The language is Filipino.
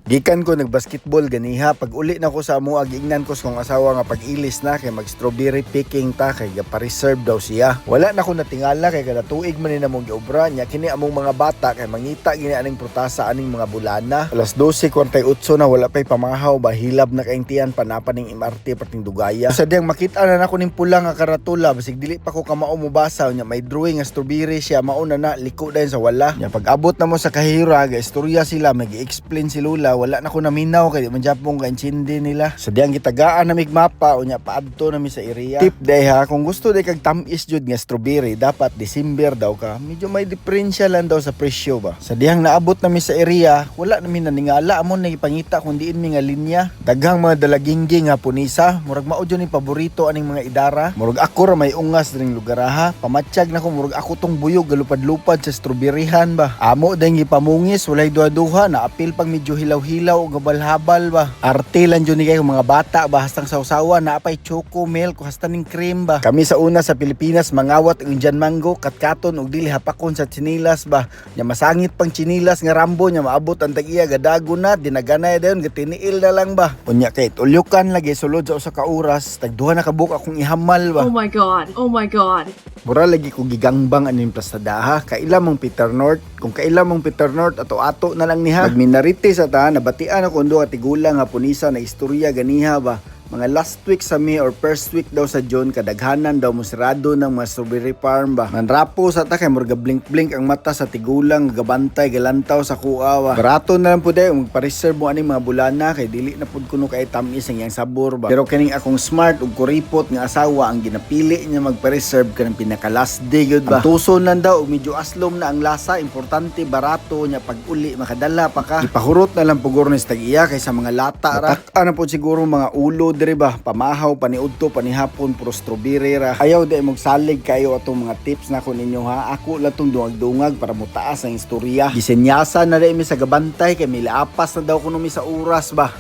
Gikan ko nagbasketball ganiha, pag uli na ko sa amo agingnan ko sa kong asawa nga pag-ilis na kay mag strawberry picking ta kay pa-reserve daw siya. Wala na ko natingala kay kada tuig man ni namong giobra nya kini among mga bata kay mangita gini aning prutasa aning mga bulana. Alas 12:48 na wala pay pamahaw ba hilab na kaintian panapan ning MRT pating Dugaya. Sa diyang makita na nako ning pula nga karatula basig dili pa ko kamao mo basa nya may drawing nga strawberry siya mauna na liko dayon sa wala. Nya pag abot na mo sa kahira ga istorya sila magi-explain si Lula wala na ko naminaw kay man japong ka intindi nila. Sa diyang gitagaan na mig mapa unya paadto na mi sa area. Tip day ha, kung gusto day kag tamis jud nga strawberry dapat December daw ka. Medyo may diferensya lang daw sa presyo ba. Sa diyang naabot na mi sa area, wala na mi naningala amon nagipangita kun diin mi nga linya. Daghang mga dalaginggi nga punisa, murag mao jud ni paborito aning mga idara. Murag ako ra may ungas dring lugar ha. Pamatsyag na ko murag ako tong buyog galupad-lupad sa strawberryhan ba. Amo dayng gipamungis walay duha-duha na apil pang medyo hilaw-hilaw o gabal-habal ba. Arte lang dyan ni kayo mga bata ba hastang sausawa na apay choco milk o hasta ning cream ba. Kami sa una sa Pilipinas mangawat ang Indian mango, katkaton ug dili hapakon sa chinilas ba. Nya masangit pang chinilas nga rambo nya maabot ang tag-iya gadago na dinaganay dayon gatiniil na lang ba. Unya kay tulyukan lagi sulod sa usa ka oras tagduha na kabuk akong ihamal ba. Oh my god. Oh my god. Mura lagi ko gigangbang aning plasadaha. Kaila mong Peter North. Kung kaila mong Peter North ato-ato na lang niha. Magminarite sa ta nabatian ako ndo katigulang nga punisa na istorya ganiha ba. Mga last week sa May or first week daw sa June kadaghanan daw musirado ng mga strawberry farm ba. Manrapo sa ta kay murga blink-blink ang mata sa tigulang gabantay galantaw sa kuawa. Barato na lang pud ay magpa-reserve mo aning mga bulana kay dili na pud kuno kay tamis ang iyang sabor ba. Pero kaning akong smart ug kuripot nga asawa ang ginapili niya magpa-reserve kanang pinaka last day gyud ba. Ang tuson lang daw ug medyo aslom na ang lasa, importante barato nya pag uli makadala pa ka. Ipahurot na lang pugor ni tag-iya kaysa mga lata ra. Ana pud siguro mga ulo diri ba pamahaw paniudto panihapon puro strawberry ra. Ayaw di magsalig kayo atong mga tips na ko ninyo ha. Ako lang tong dungag-dungag para mutaas ang istorya. Gisenyasan na di mi sa gabantay kay milaapas na daw kuno mi sa oras ba.